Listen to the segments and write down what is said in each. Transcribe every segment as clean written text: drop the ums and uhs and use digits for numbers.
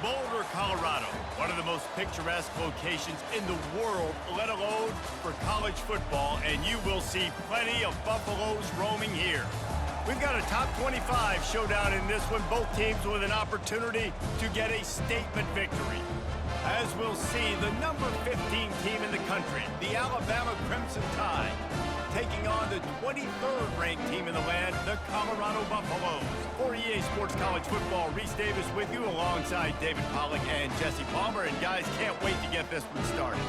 Boulder, Colorado, one of the most picturesque locations in the world, let alone for college football, and you will see plenty of Buffaloes roaming here. We've got a top 25 showdown in this one, both teams with an opportunity to get a statement victory. As we'll see, the number 15 team in the country, the Alabama Crimson Tide, taking on the 23rd ranked team in the land, the Colorado Buffaloes. For EA Sports College Football, Reese Davis with you alongside David Pollack and Jesse Palmer. And guys, can't wait to get this one started.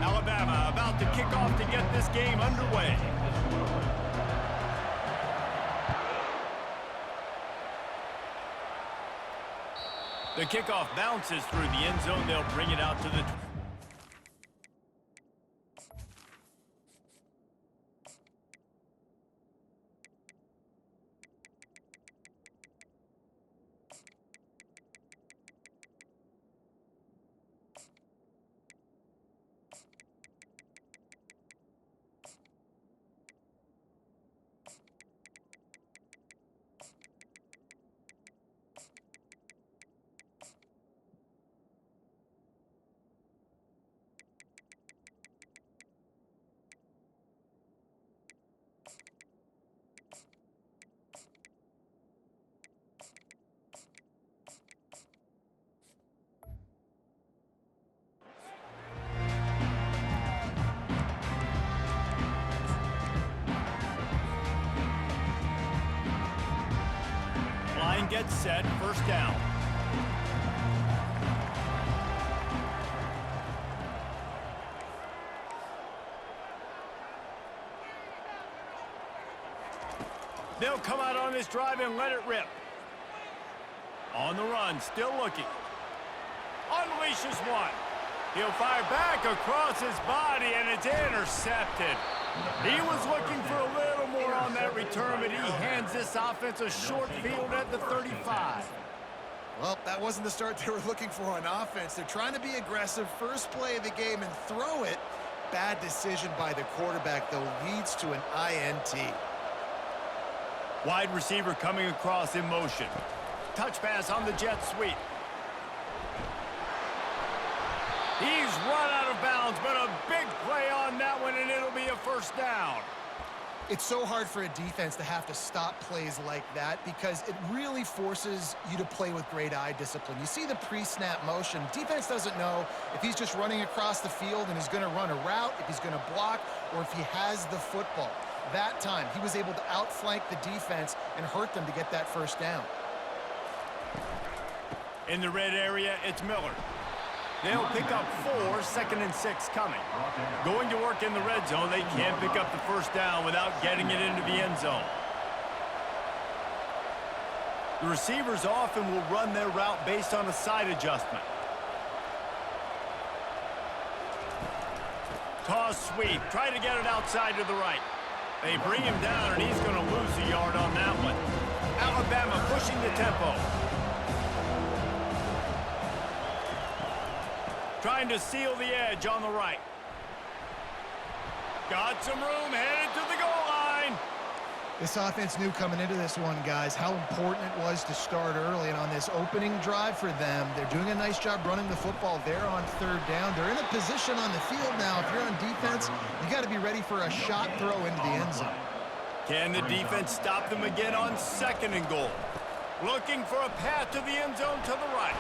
Alabama about to kick off to get this game underway. The kickoff bounces through the end zone. They'll bring it out to the... Line gets set, first down. They'll come out on this drive and let it rip. On the run, still looking. Unleashes one. He'll fire back across his body, and it's intercepted. He was looking for a little more on that return, but he hands this offense a short field at the 35. Well, that wasn't the start they were looking for on offense. They're trying to be aggressive, first play of the game, and throw it. Bad decision by the quarterback, though, leads to an INT. Wide receiver coming across in motion. Touch pass on the jet sweep. He's run out of bounds, but a big play on that one, and it'll be a first down. It's so hard for a defense to have to stop plays like that because it really forces you to play with great eye discipline. You see the pre-snap motion. Defense doesn't know if he's just running across the field and is going to run a route, if he's going to block, or if he has the football. That time, he was able to outflank the defense and hurt them to get that first down. In the red area, it's Miller. They'll pick up 4, 2nd and 6 coming. Going to work in the red zone, they can't pick up the first down without getting it into the end zone. The receivers often will run their route based on a side adjustment. Toss sweep, try to get it outside to the right. They bring him down, and he's going to lose a yard on that one. Alabama pushing the tempo. Trying to seal the edge on the right. Got some room, headed to the goal line. This offense knew coming into this one, guys, how important it was to start early. And on this opening drive for them, they're doing a nice job running the football there on 3rd down. They're in a position on the field now. If you're on defense, you got to be ready for a shot throw into the end zone. Can the defense stop them again on 2nd and goal? Looking for a path to the end zone to the right.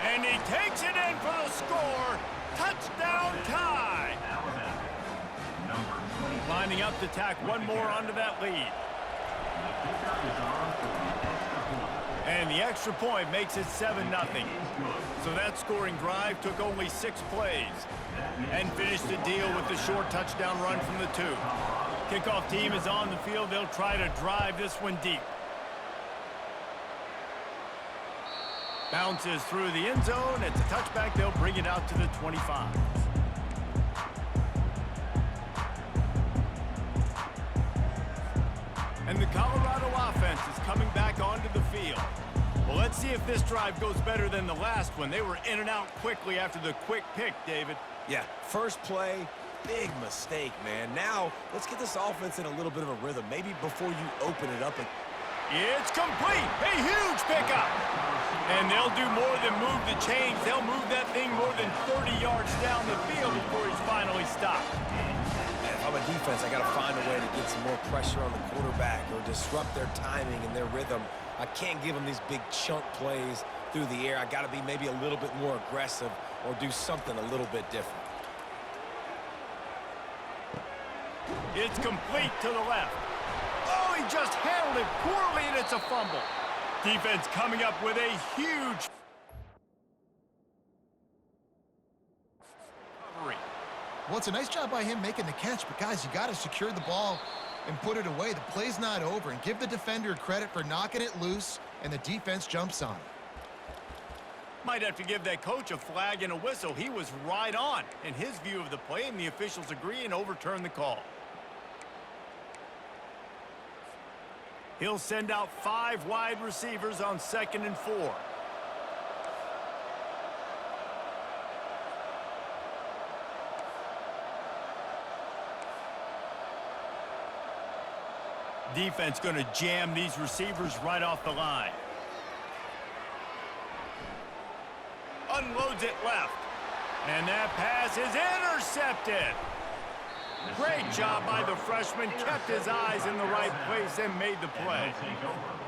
And he takes it in for the score. Touchdown tie. Lining up to tack one more onto that lead. And the extra point makes it 7-0. So that scoring drive took only 6 plays and finished the deal with the short touchdown run from the 2. Kickoff team is on the field. They'll try to drive this one deep. Bounces through the end zone. It's a touchback. They'll bring it out to the 25. And the Colorado offense is coming back onto the field. Well, let's see if this drive goes better than the last one. They were in and out quickly after the quick pick, David. Yeah, first play, big mistake, man. Now, let's get this offense in a little bit of a rhythm, maybe before you open it up. It's complete. A huge pickup. And they'll do more than move the chains. They'll move that thing more than 30 yards down the field before he's finally stopped. Man, if I'm a defense, I got to find a way to get some more pressure on the quarterback or disrupt their timing and their rhythm. I can't give them these big chunk plays through the air. I got to be maybe a little bit more aggressive or do something a little bit different. It's complete to the left. Oh, he just handled it poorly, and it's a fumble. Defense coming up with a huge recovery. Well, it's a nice job by him making the catch, but guys, you got to secure the ball and put it away. The play's not over, and give the defender credit for knocking it loose, and the defense jumps on it. Might have to give that coach a flag and a whistle. He was right on in his view of the play, and the officials agree and overturn the call. He'll send out 5 wide receivers on 2nd and 4. Defense going to jam these receivers right off the line. Unloads it left. And that pass is intercepted. Great job by the freshman. Kept his eyes in the right place and made the play.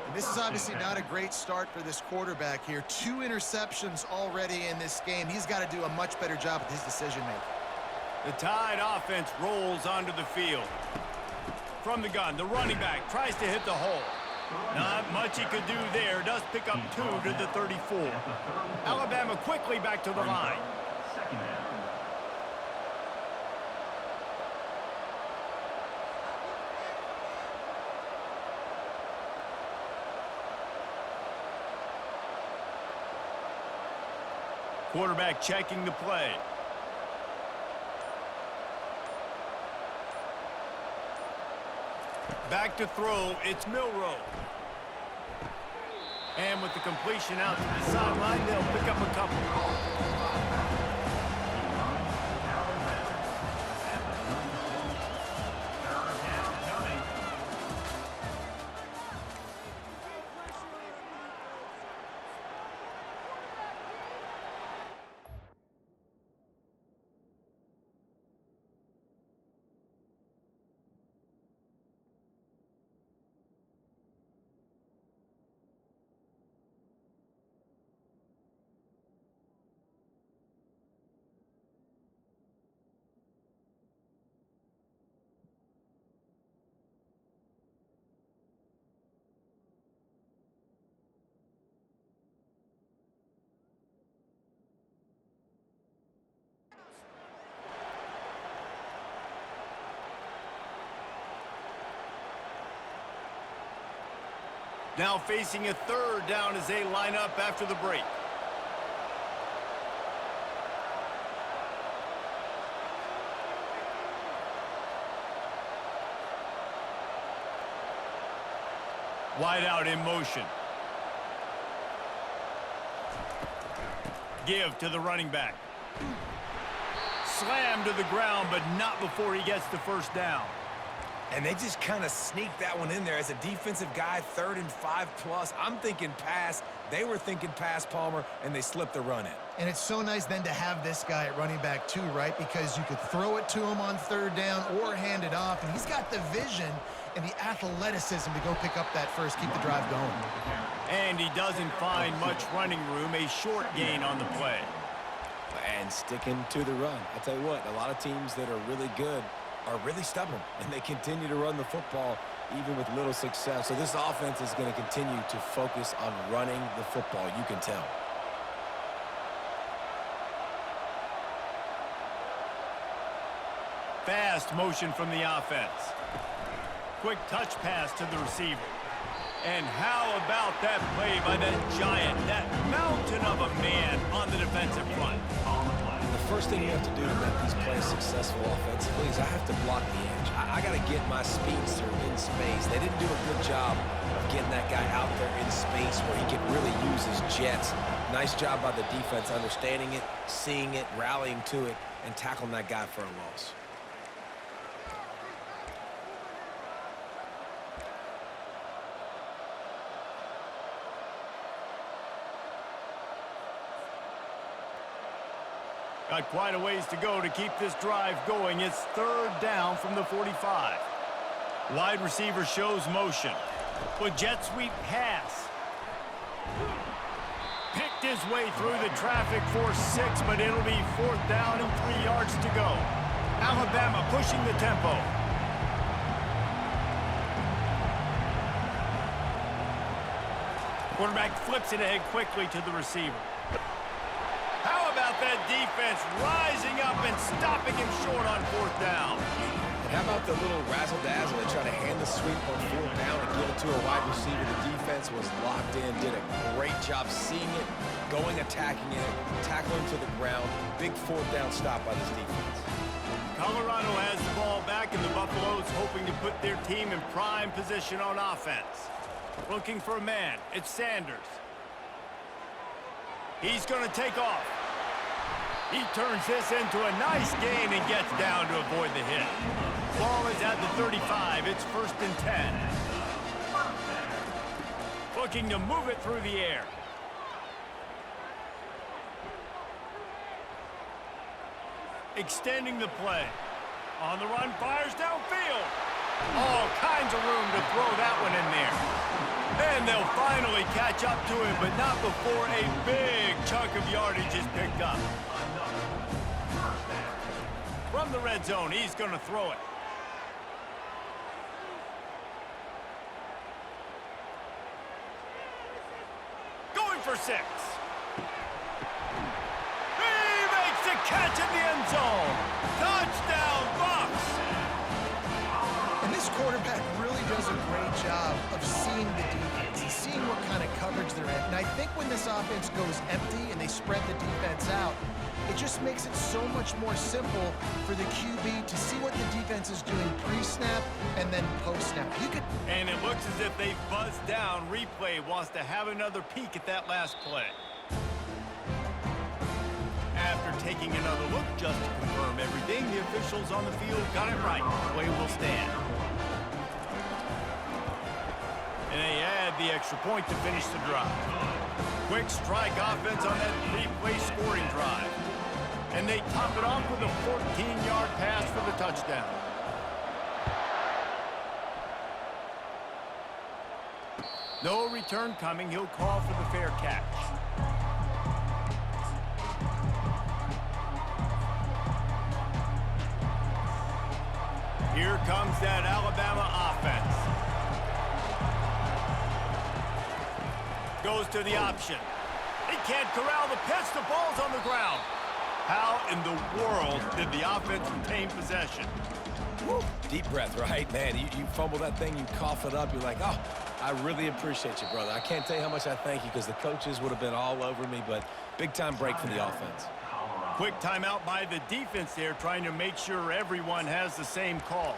And this is obviously not a great start for this quarterback here. 2 interceptions already in this game. He's got to do a much better job with his decision-making. The Tide offense rolls onto the field. From the gun, the running back tries to hit the hole. Not much he could do there. Does pick up 2 to the 34. Alabama quickly back to the line. Quarterback checking the play. Back to throw, it's Milroe. And with the completion out to the sideline, they'll pick up a couple. Now facing a 3rd down as they line up after the break. Wide out in motion. Give to the running back. Slam to the ground, but not before he gets the 1st down. And they just kind of sneaked that one in there. As a defensive guy, 3rd and 5+. I'm thinking pass. They were thinking pass, Palmer, and they slipped the run in. And it's so nice then to have this guy at running back too, right? Because you could throw it to him on 3rd down or hand it off, and he's got the vision and the athleticism to go pick up that first, keep the drive going. And he doesn't find much running room, a short gain on the play. And sticking to the run. I tell you what, a lot of teams that are really good are really stubborn, and they continue to run the football even with little success. So this offense is going to continue to focus on running the football, you can tell. Fast motion from the offense. Quick touch pass to the receiver. And how about that play by that giant, that mountain of a man on the defensive front? The first thing you have to do to make these plays successful offensively is I have to block the edge. I got to get my speedster in space. They didn't do a good job of getting that guy out there in space where he can really use his jets. Nice job by the defense, understanding it, seeing it, rallying to it, and tackling that guy for a loss. Got quite a ways to go to keep this drive going. It's third down from the 45. Wide receiver shows motion. With jet sweep pass. Picked his way through the traffic for 6, but it'll be fourth down and 3 yards to go. Alabama pushing the tempo. Quarterback flips it ahead quickly to the receiver. How about that defense rising up and stopping him short on fourth down? And how about the little razzle-dazzle? They try to hand the sweep on fourth down and give it to a wide receiver. The defense was locked in, did a great job seeing it, going, attacking it, tackling to the ground. Big fourth down stop by this defense. Colorado has the ball back, and the Buffaloes hoping to put their team in prime position on offense. Looking for a man. It's Sanders. He's going to take off. He turns this into a nice gain and gets down to avoid the hit. Ball is at the 35. It's first and 10. Looking to move it through the air. Extending the play. On the run, fires downfield. All kinds of room to throw that one in there. And they'll finally catch up to him, but not before a big chunk of yardage is picked up. From the red zone, he's going to throw it. Going for 6. He makes the catch in the end zone. Touchdown, Bucs! And this quarterback really does a great job of seeing the defense and seeing what kind of coverage they're in. And I think when this offense goes empty and they spread the defense out, it just makes it so much more simple for the QB to see what the defense is doing pre-snap and then post-snap. And it looks as if they've buzzed down. Replay wants to have another peek at that last play. After taking another look just to confirm everything, the officials on the field got it right. Play will stand. And they add the extra point to finish the drive. Quick strike offense on that 3-play scoring drive. And they top it off with a 14-yard pass for the touchdown. No return coming. He'll call for the fair catch. Here comes that Alabama offense. Goes to the option. He can't corral the pitch. The ball's on the ground. How in the world did the offense retain possession? Woo. Deep breath, right? Man, you fumble that thing, you cough it up, you're like, oh, I really appreciate you, brother. I can't tell you how much I thank you because the coaches would have been all over me, but big-time break for the offense. Quick timeout by the defense there, trying to make sure everyone has the same call.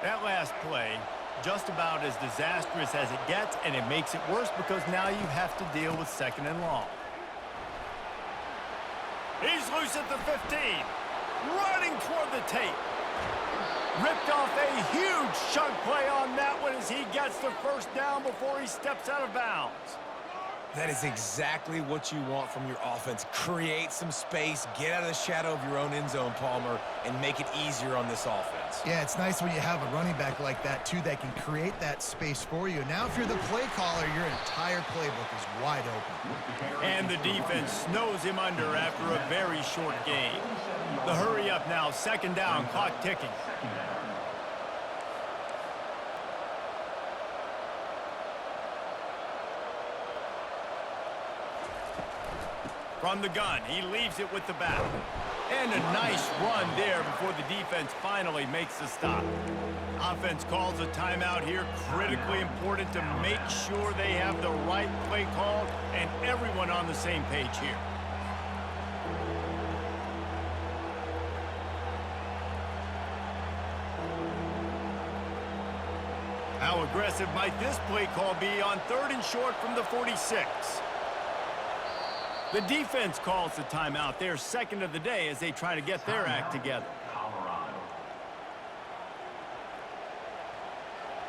That last play, just about as disastrous as it gets, and it makes it worse because now you have to deal with second and long. He's loose at the 15, running toward the tape. Ripped off a huge chunk play on that one as he gets the first down before he steps out of bounds. That is exactly what you want from your offense. Create some space, get out of the shadow of your own end zone, Palmer, and make it easier on this offense. Yeah, it's nice when you have a running back like that, too, that can create that space for you. Now, if you're the play caller, your entire playbook is wide open. And the defense snows him under after a very short game. The hurry up now, second down, clock ticking. From the gun, he leaves it with the back. And a nice run there before the defense finally makes the stop. Offense calls a timeout here. Critically important to make sure they have the right play call and everyone on the same page here. How aggressive might this play call be on 3rd and short from the 46? The defense calls the timeout. Their second of the day as they try to get their act together.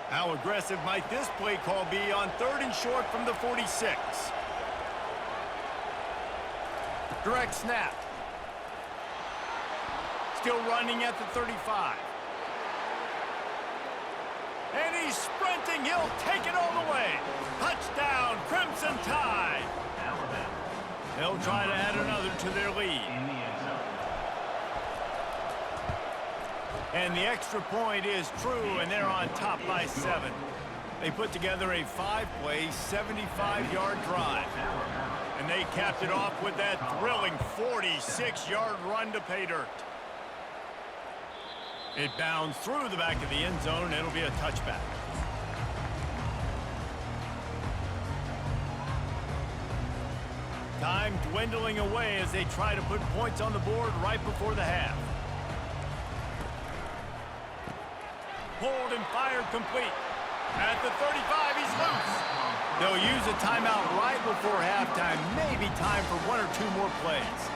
How aggressive might this play call be on 3rd and short from the 46? Direct snap. Still running at the 35. And he's sprinting. He'll take it all the way. Touchdown, Crimson Tide. They'll try to add another to their lead. And the extra point is true, and they're on top by 7. They put together a 5-play, 75-yard drive. And they capped it off with that thrilling 46-yard run to pay dirt. It bounds through the back of the end zone, and it'll be a touchback. Time dwindling away as they try to put points on the board right before the half. Pulled and fired complete. At the 35, he's loose. They'll use a timeout right before halftime. Maybe time for 1 or 2 more plays.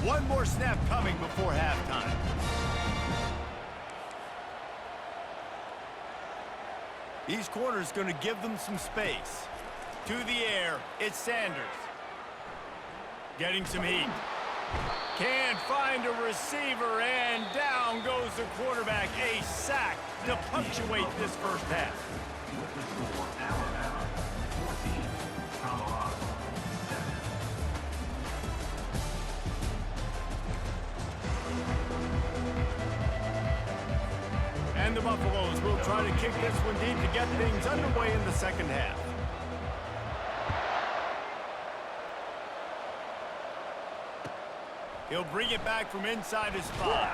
One more snap coming before halftime. These corners going to give them some space. To the air, it's Sanders. Getting some heat. Can't find a receiver, and down goes the quarterback. A sack to punctuate this first half. And the Buffaloes will try to kick this one deep to get things underway in the second half. He'll bring it back from inside his 5.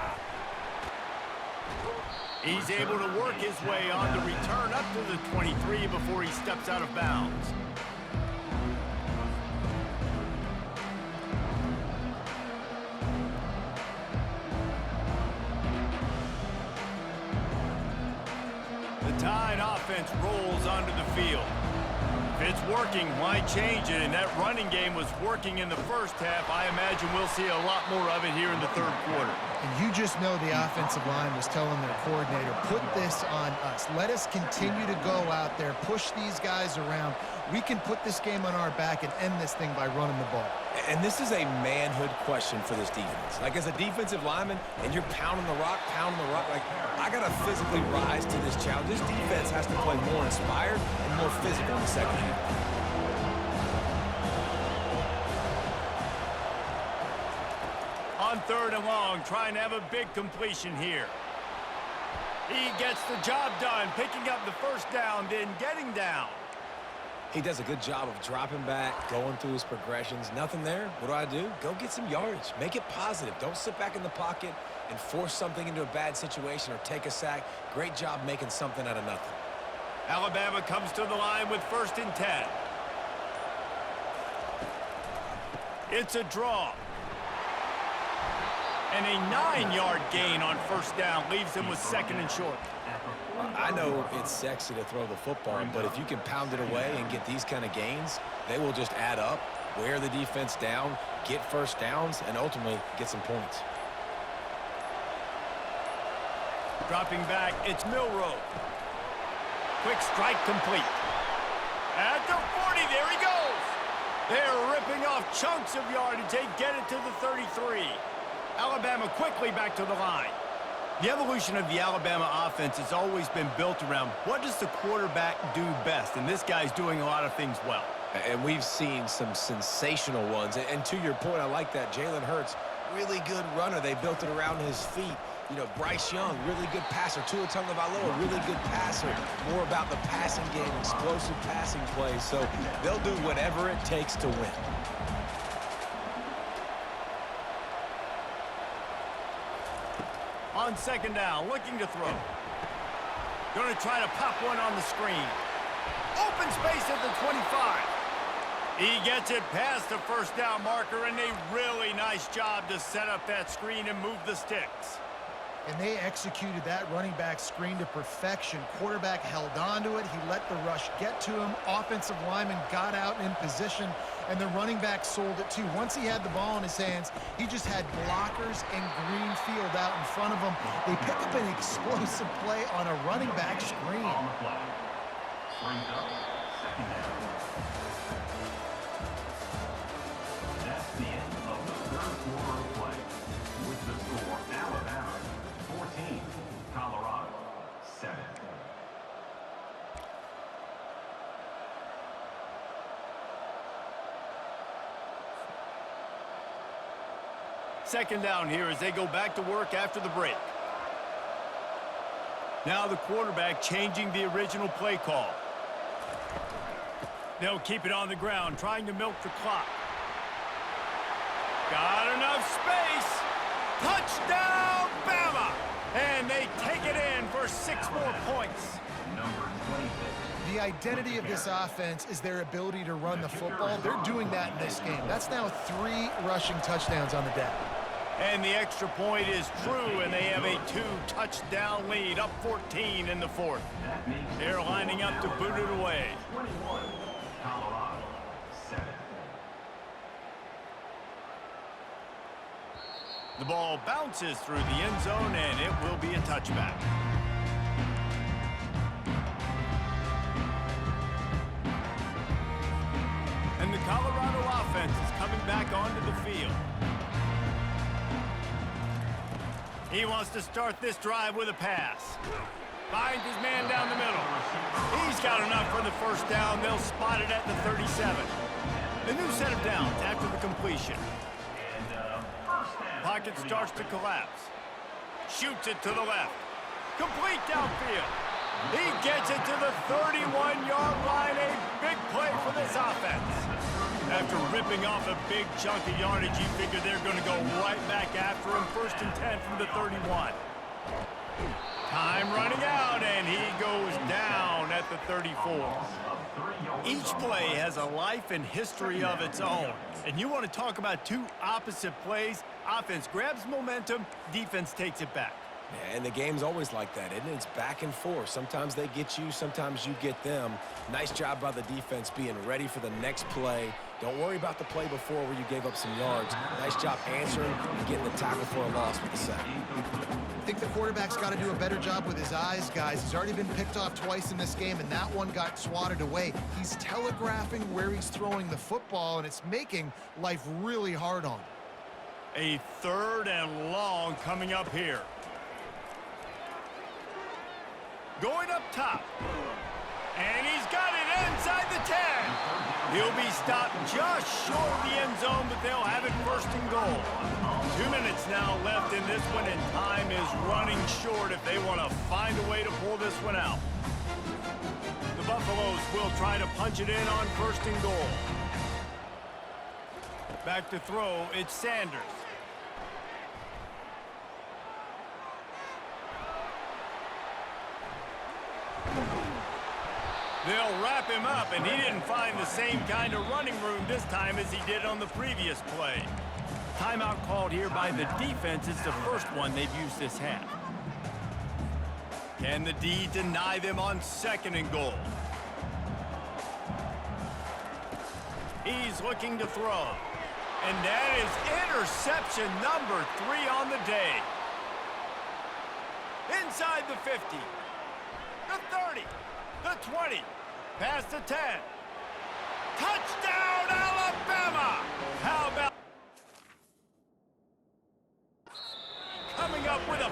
He's able to work his way on the return up to the 23 before he steps out of bounds. The Tide offense rolls onto the field. If it's working, why change it? And that running game was working in the first half. I imagine we'll see a lot more of it here in the 3rd quarter. And you just know the offensive line was telling their coordinator, put this on us. Let us continue to go out there, push these guys around. We can put this game on our back and end this thing by running the ball. And this is a manhood question for this defense. Like, as a defensive lineman, and you're pounding the rock, like, I got to physically rise to this challenge. This defense has to play more inspired and more physical in the second half. On 3rd and long, trying to have a big completion here. He gets the job done, picking up the first down, then getting down. He does a good job of dropping back, going through his progressions. Nothing there. What do? Go get some yardage. Make it positive. Don't sit back in the pocket and force something into a bad situation or take a sack. Great job making something out of nothing. Alabama comes to the line with 1st and 10. It's a draw. And a 9-yard gain on 1st down leaves him with 2nd and short. I know it's sexy to throw the football, but if you can pound it away and get these kind of gains, they will just add up, wear the defense down, get 1st downs, and ultimately get some points. Dropping back, it's Milroe. Quick strike complete. At the 40, there he goes. They're ripping off chunks of yardage. They get it to the 33. Alabama quickly back to the line. The evolution of the Alabama offense has always been built around what does the quarterback do best, and this guy's doing a lot of things well. And we've seen some sensational ones. And to your point, I like that. Jalen Hurts, really good runner. They built it around his feet. You know, Bryce Young, really good passer. Tua Tagovailoa, really good passer. More about the passing game, explosive passing plays. So they'll do whatever it takes to win. On 2nd down, looking to throw. Going to try to pop one on the screen. Open space at the 25. He gets it past the 1st down marker, and a really nice job to set up that screen and move the sticks. And they executed that running back screen to perfection. Quarterback held on to it. He let the rush get to him. Offensive lineman got out in position, and the running back sold it too. Once he had the ball in his hands, he just had blockers and green field out in front of him. They pick up an explosive play on a running back screen. On the flag. Brings up second down. That's the end of the third quarter of play. With the score, Alabama 14, Colorado 7. Second down here as they go back to work after the break. Now the quarterback changing the original play call. They'll keep it on the ground, trying to milk the clock. Got enough space. Touchdown, Bama! And they take it in for 6 more points. Number 26. The identity of this offense is their ability to run the football. They're doing that in this game. That's now 3 rushing touchdowns on the day. And the extra point is true, and they have a 2-touchdown lead, up 14 in the 4th. They're lining up to boot it away. 21, Colorado 7. The ball bounces through the end zone, and it will be a touchback. And the Colorado offense is coming back onto the field. He wants to start this drive with a pass. Finds his man down the middle. He's got enough for the first down. They'll spot it at the 37. The new set of downs after the completion. Pocket starts to collapse. Shoots it to the left. Complete downfield. He gets it to the 31-yard line. A big play for this offense. After ripping off a big chunk of yardage, you figure they're going to go right back after him. 1st and 10 from the 31. Time running out, and he goes down at the 34. Each play has a life and history of its own. And you want to talk about 2 opposite plays. Offense grabs momentum, defense takes it back. Yeah, and the game's always like that, isn't it? It's back and forth. Sometimes they get you, sometimes you get them. Nice job by the defense being ready for the next play. Don't worry about the play before where you gave up some yards. Nice job answering and getting the tackle for a loss with the sack. I think the quarterback's got to do a better job with his eyes, guys. He's already been picked off twice in this game, and that one got swatted away. He's telegraphing where he's throwing the football, and it's making life really hard on him. A 3rd and long coming up here. Going up top. And he's got it inside the 10. He'll be stopped just short of the end zone, but they'll have it 1st and goal. 2 minutes now left in this one, and time is running short if they want to find a way to pull this one out. The Buffaloes will try to punch it in on 1st and goal. Back to throw, it's Sanders. They'll wrap him up, and he didn't find the same kind of running room this time as he did on the previous play. Timeout called here by the defense. It's the first one they've used this half. Can the D deny them on 2nd and goal? He's looking to throw. And that is interception number 3 on the day. Inside the 50. The 30. The 20, past the 10. Touchdown, Alabama! How about coming up with a